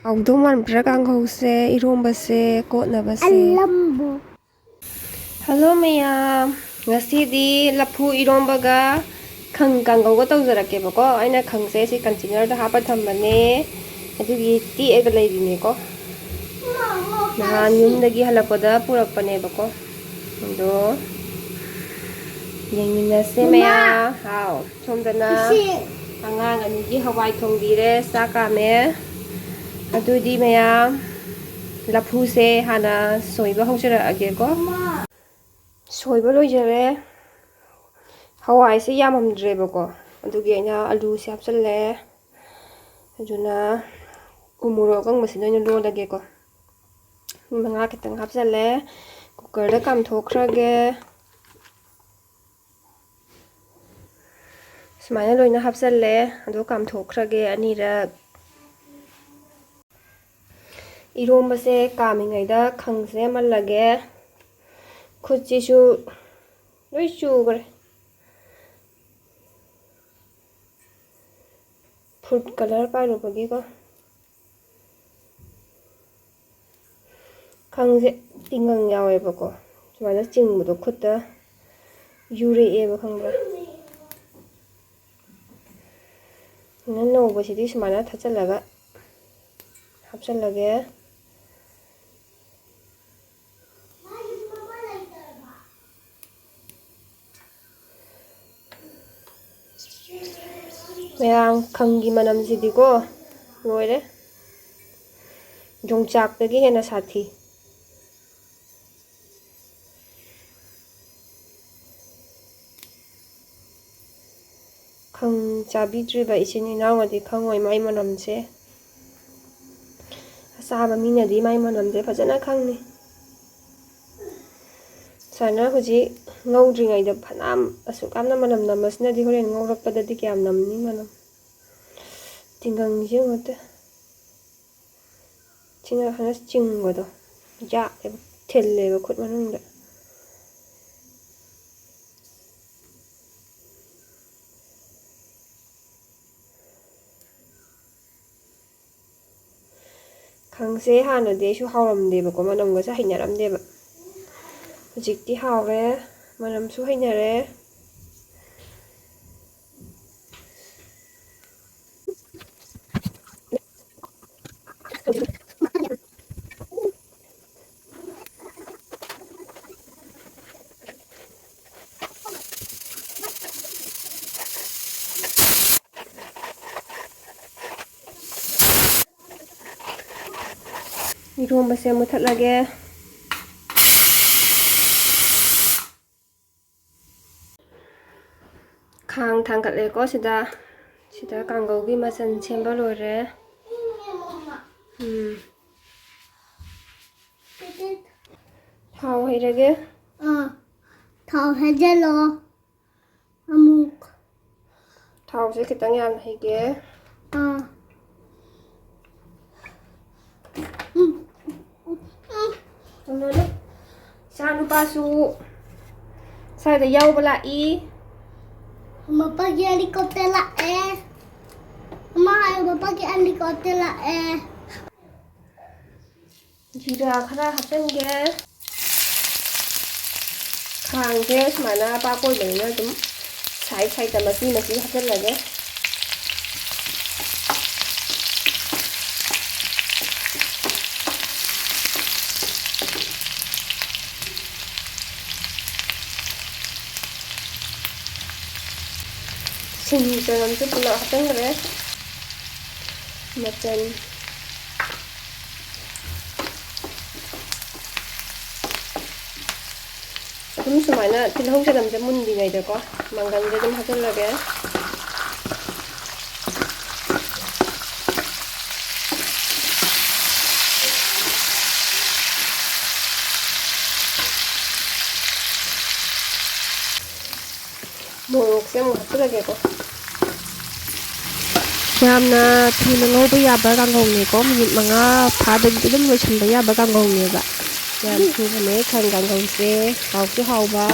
Haudoman kanghou se eronba se kotnaba se. Hello mayam. Ngasidi laphu eronba ga kanghou ga tawjarake bako. Aina khang se si container da hapa thambane. Adugi ti ega leirine ko. Nahan yumdagi halakpada purakpane bako. Ando yengminase maya. Hao. Somdana angang anigi hawai thongbire sakame. Adudi mayam laphu se hana soiba haujarage ko. Soiba loijare hawai se yamamdre bako. Adugi aina alu se hapchalle. Aduna umuro kang masina ino lolage ko. Manga kitang hapchalle. Cooker da kamthokhrage. Sumana loina hapchalle. Adu kamthokhrage anirak. Eronba se kamingaida khang se malage. Khutchi shu loi chugre. Food color pairubagi ko. Khang se tingang yawe bako. Sumana chingbudo khutta yure eba khangra. Nano basidi sumana thachalaga hapchalage. Mayang khanggi manam sidi ko loire. Jongchak dagi hena sathi. Khang chabi driba ichini nawadi khangoi mai manam se. Asaba mina di mai manam se phajana khangni. Sana huji ngaudringai da phanam asukamna manam namasna di horen ngaurakpada di kyam namni manam. Tingang jingote. Tinga hanas chinggodo. Ja eba thelle ba khut manungda. Khang se hana de shu hawramde ba ko manam ga sa hinaramde ba. Hujikti hawre manam su hinare. Eronba se muthatlage. Khang thangkatle ko sida kanghou gi machan semba loire. Thau hairage. Thau hajalo. Amuk. Thau se kitang yam haige. Nona sanu pasu sai da yau bala I. Papa ki helicopter la Ma papa ki helicopter la Jira khara hapenge. Khang se sumana pa poi leina dum sai ta masi hapchalage. Sini jangan tu pula hapengre. Macam Dum sumana tilhong se dam jamun di ngai da ko mangan je dum hapchalage. Morok se mo hapchalage ko. Yamna thuna ngoba yaba kanghou ne ko minute manga phadagi dum loisanba yaba kanghou ne ba. Yam thuna ne khang kanghou se hau ba.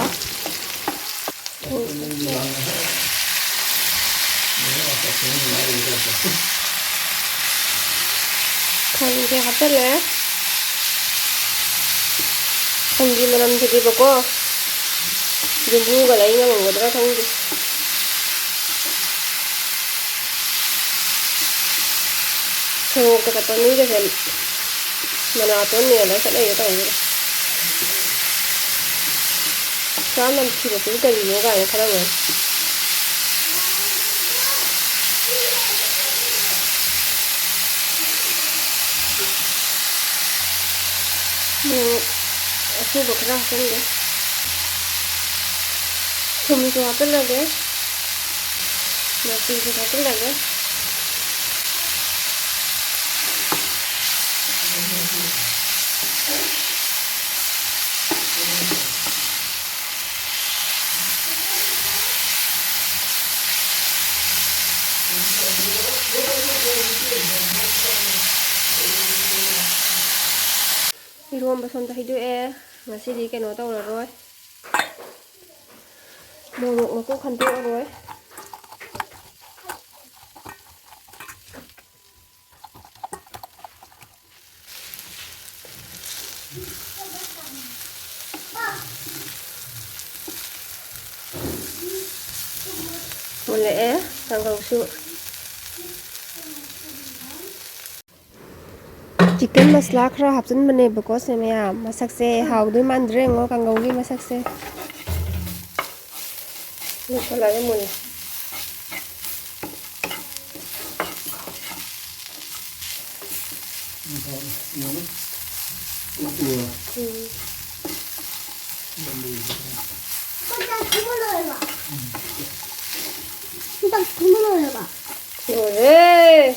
ꯈꯪꯁꯦ ꯍꯥꯞꯆꯜꯂꯦ ꯈꯪꯒꯤ ꯃꯅꯝꯁꯤꯗꯤꯕꯀꯣ ꯌꯨꯝꯕꯨꯒ ꯂꯩ ꯉꯝꯒꯗ꯭ꯔꯥ ꯈꯪꯗꯦ ꯁꯣꯔꯣꯛꯇ ꯆꯠꯄ ꯃꯤꯒꯁꯦ ꯃꯅꯥꯇꯣꯟ ꯃꯦꯜꯂꯒ ꯆꯠꯅꯩꯌꯦ ꯇꯧꯔꯤꯁꯦ ꯁꯨꯌꯥꯝ ꯅꯝꯊꯤꯕꯁꯤꯕꯨ ꯀꯔꯤꯅꯣ ꯀꯥꯏꯅ ꯈꯜꯂꯝꯒꯅꯤ ꯑꯁꯨꯕ ꯈꯔ ꯍꯥꯞꯆꯟꯒꯦ ꯊꯨꯝꯁꯨ ꯍꯥꯞꯆꯜꯂꯒꯦ ꯃꯆꯨꯁꯨ ꯍꯥꯞꯆꯜꯂꯒꯦ 이런바 손다 해도에 맛이 그ꯩꯅꯣ ꯇꯧꯔꯔꯣꯏ ꯃꯣꯔꯣꯛꯅ ꯀꯣꯛ ꯈꯟꯗꯣꯛꯑꯔꯣꯏ ꯃꯨꯜꯂꯛꯑꯦ ꯀꯥꯡꯍꯧꯁꯨ चिकन मसला खरा हापचनबनेबको से मयाम मसकसे हाउदोय मानद्रे ngो कांगौगी मसकसे मुसलाले मुले 오래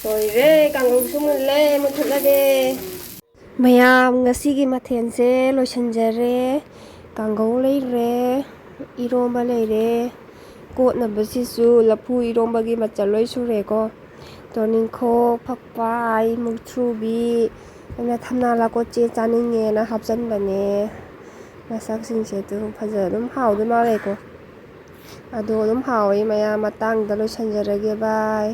오래 강국 수물래 무틀라게 ꯃꯌꯥꯝ ꯉꯁꯤꯒꯤ ꯃꯊꯦꯜꯁꯦ ꯂꯣꯏꯁꯤꯟꯖꯔꯦ ꯀꯥꯡꯒꯧ ꯂꯩꯔꯦ ꯏꯔꯣꯝꯕ ꯂꯩꯔꯦ ꯀꯣꯠꯅꯕꯁꯤꯁꯨ ꯂꯐꯨ ꯏꯔꯣꯝꯕꯒꯤ ꯃꯆꯜ ꯂꯣꯏ ꯁꯨꯔꯦꯀꯣ ꯇꯣꯔꯅꯤꯡꯈꯣꯛ ꯐꯛꯄꯥꯏ ꯃꯨꯛꯊ꯭ꯔꯨꯕꯤ ꯑꯩꯅ ꯊꯝꯅꯥ ꯂꯥꯀꯣꯠꯆꯦ ꯆꯥꯅꯤꯡꯉꯦꯅ ꯍꯥꯞꯆꯟꯕꯅꯦ ꯃꯁꯛꯁꯤꯡꯁꯦ ꯑꯗꯨꯝ ꯐꯖ ꯑꯗꯨꯝ ꯍꯥꯎꯗꯣꯏ ꯃꯥꯜꯂꯦꯀꯣ ꯑꯗꯣ ꯑꯗꯨꯝ ꯍꯥꯎꯋꯤ ꯃꯌꯥꯝ ꯃꯇꯥꯡꯗ ꯂꯣꯏꯁꯤꯟꯖꯔꯒꯦ ꯕꯥꯏ